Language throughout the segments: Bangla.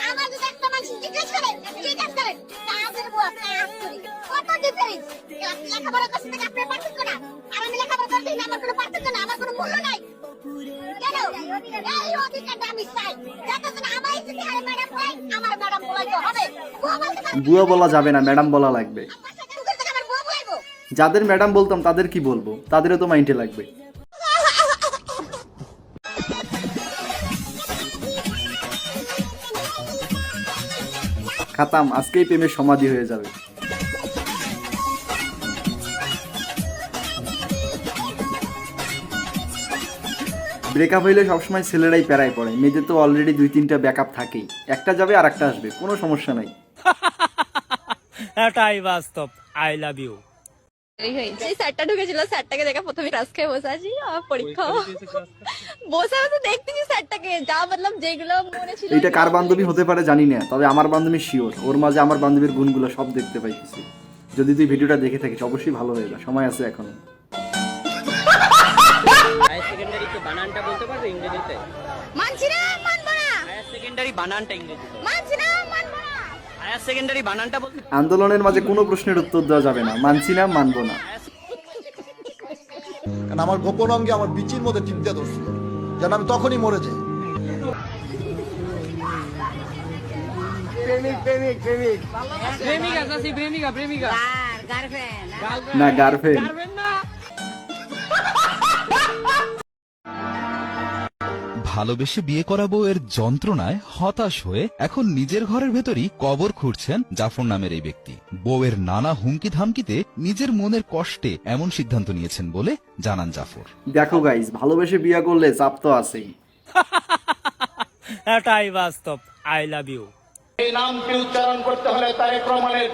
আমার যদি একটা মানুষ জিজ্ঞেস করে ঠিক আছে কাজের বুয়া কাজ করি কত ডিফারেন্স লেখাপড়া করতে থেকে আপনার পার্থক্য না আর আমি লেখাপড়া করতে আমার কোনো পার্থক্য না আমার কোনো মূল্য নাই কেন এই অধিকারটা আমি চাই যতক্ষণ আমার যদি আর ম্যাডাম হয় আমার ম্যাডাম বলাইতে হবে বুয়া বলা যাবে না, ম্যাডাম বলা লাগবে। যাদের ম্যাডাম বলতাম তাদের কি বলবো, তাদেরও তো মাইন্ডে লাগবে। খাতাম, আজকেই প্রেমের সমাধি হয়ে যাবে। ব্রেকআপ হইলে সবসময় ছেলেরাই প্যারায় পড়ে, মেয়েদের তো অলরেডি 2-3টা ব্যাকআপ থাকেই, একটা যাবে আর একটা আসবে, কোনো সমস্যা নাই। এটাই বাস্তব। I love you. স্যারটা ঢুকেছিল, স্যারটাকে দেখে প্রথমে ক্লাস খেয়ে বসে আছি, পরীক্ষা বসে বসে দেখতেছি স্যারটাকে, যা বললাম যেগুলো মনে ছিল। এটা কার বান্ধবী হতে পারে জানি না, তবে আমার বান্ধবী শিওর, ওর মাঝে আমার বান্ধবীর গুণগুলো সব দেখতে পাইতেছি। যদি তুই ভিডিওটা দেখে থাকিস অবশ্যই ভালো হয়ে যা, সময় আছে এখনো। হায়ার সেকেন্ডারি কে বানানটা বলতে পারবে ইংরেজিতে? মানছি না, মানবো না। হায়ার সেকেন্ডারি বানানটা ইংরেজিতে? মানছি না, মানবো না। হায়ার সেকেন্ডারি বানানটা বলতে আন্দোলনের মাঝে কোনো প্রশ্নের উত্তর দেওয়া যাবে না, মানছি না, মানবো না। কারণ আমার গোপন অঙ্গে আমার বিচির মধ্যে চিন্তা ধরছিল, যেন আমি তখনই মরে যাই। না গার্লফ্রেন্ড। ভালোবেসে বিয়ে করা বউয়ের যন্ত্রণায় হতাশ হয়ে এখন নিজের ঘরের ভেতরই কবর খুঁড়ছেন জাফর নামের এই ব্যক্তি। বউয়ের নানা হুমকি ধামকিতে নিজের মনের কষ্টে এমন সিদ্ধান্ত নিয়েছেন বলে জানান জাফর। দেখো গাইস, ভালোবেসে বিয়ে করলে চাপ তো আছেই। এটাই বাস্তব। I love you. এই নামটি উচ্চারণ করতে হলে তারেক রহমানের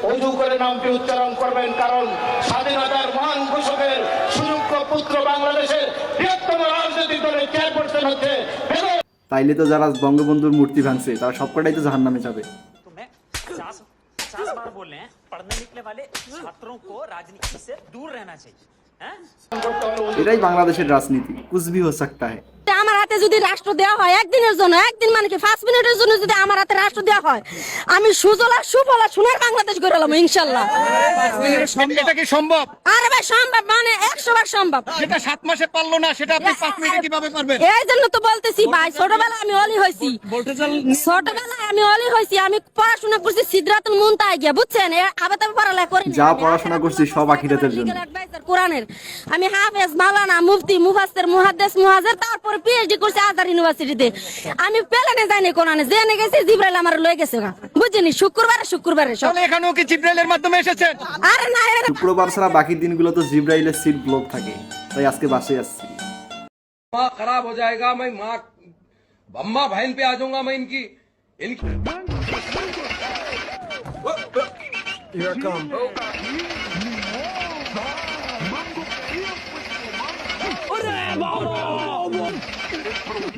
অজু করে নামটি উচ্চারণ করবেন, কারণ স্বাধীনতার মহান ঘোষকের সুযোগ্য পুত্র বাংলাদেশের বৃহত্তম রাজনৈতিক দলের চেয়ারপারসন হচ্ছে। তাইলে তো যারা বঙ্গবন্ধুর মূর্তি ভাঙছে তারা সবকটাই তো জাহান্নামে যাবে। 50 बार बोल रहे हैं पढ़ने निकले वाले छात्रों को राजनीति से दूर रहना चाहिए। এটাই বাংলাদেশের রাজনীতি, কুছ ভি হো সাকতা হ্যায়। আমার হাতে যদি রাষ্ট্র দেওয়া হয় একদিনের জন্য, একদিন মানে কি 5 মিনিটের জন্য যদি আমার হাতে রাষ্ট্র দেওয়া হয়, আমি সুজলা সুফলা সোনার বাংলাদেশ গড়ে এলাম ইনশাআল্লাহ। এটা কি সম্ভব? আরে ভাই সম্ভব, মানে 100 বার সম্ভব। সেটা 7 মাসে পারলো না, সেটা আপনি 5 মিনিটে কিভাবে পারবেন? এই জন্য তো বলতেছি ভাই, ছোটবেলায় আমি অলি হইছি, ছোটবেলায় আমি অলি হইছি, আমি পড়াশোনা করছি সিদরাতুল মুনতাহা গিয়া, বুঝছেন? আবার তবে পড়ালেখা করি যা পড়াশোনা করছি সব আখিরাতের জন্য। কোরআনের আমি হাফেজ, মাওলানা, মুফতি, মুফাসসির, মুহাদ্দিস, মুহাজির, তারপর পিএইচডি করছি আজহার ইউনিভার্সিটিতে। আমি প্লেনে যাইনি, কোরআনে জেনে গেছি, জিবরাইল আমার লয়ে গেছে, বুঝছেনি? শুক্রবারে সব। এখানেও কি জিবরাইলের মাধ্যমে এসেছেন? আরে না, শুক্রবার ছাড়া বাকি দিনগুলো তো জিবরাইলের সিট ব্লক থাকে, তাই আজকে বাসে আসছি। माँ खराब हो जाएगा, मैं माँ अम्मा बहन पे आ जाऊंगा, मैं इनकी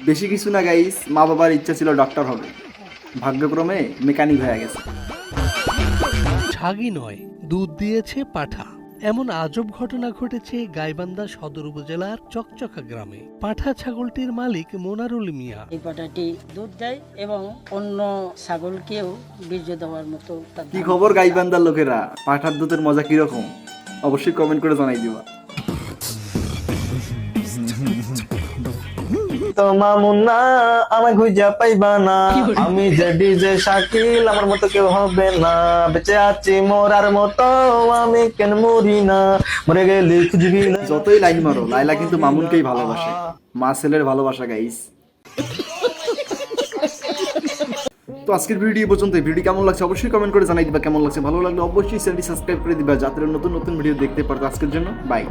বেশি কিছু না গাইস, মা বাবার ইচ্ছা ছিল ডক্টর হবে, ভাগ্যক্রমে মেকানিক হয়ে গেছে। ছাগি নয়, দুধ দিয়েছে পাঠা। এমন আজব ঘটনা ঘটেছে গাইবান্ধা সদর উপজেলার চকচকা গ্রামে। পাঠা ছাগলটির মালিক মোনারুল মিয়া। এই পাঠাটি দুধ দেয় এবং অন্য ছাগলকেও বীর্য দেওয়ার মতো। কি খবর গাইবান্ধার লোকেরা, পাঠার দুধের মজা কিরকম অবশ্যই কমেন্ট করে জানাই দিবা। তো মামুনা আমায় খুঁজা পাইবা না, আমি যে ডিজে শাকিল, আমার মতো কেউ হবে না, বেঁচে আছি মোরার মতো, আমি কেন মরি না, মরে গেলে খুঁজবি না। যতই লাইন মারো, লাইলা কিন্তু মামুনকেই ভালোবাসে, মা ছেলের ভালোবাসা গাইস। তো আজকের ভিডিও পর্যন্ত। ভিডিও কেমন লাগছে অবশ্যই কমেন্ট করে জানাই দিবা। কেমন লাগছে, ভালো লাগলে অবশ্যই চ্যানেলটি সাবস্ক্রাইব করে দিবা, যাতে নতুন নতুন ভিডিও দেখতে পারো। আজকের জন্য বাই।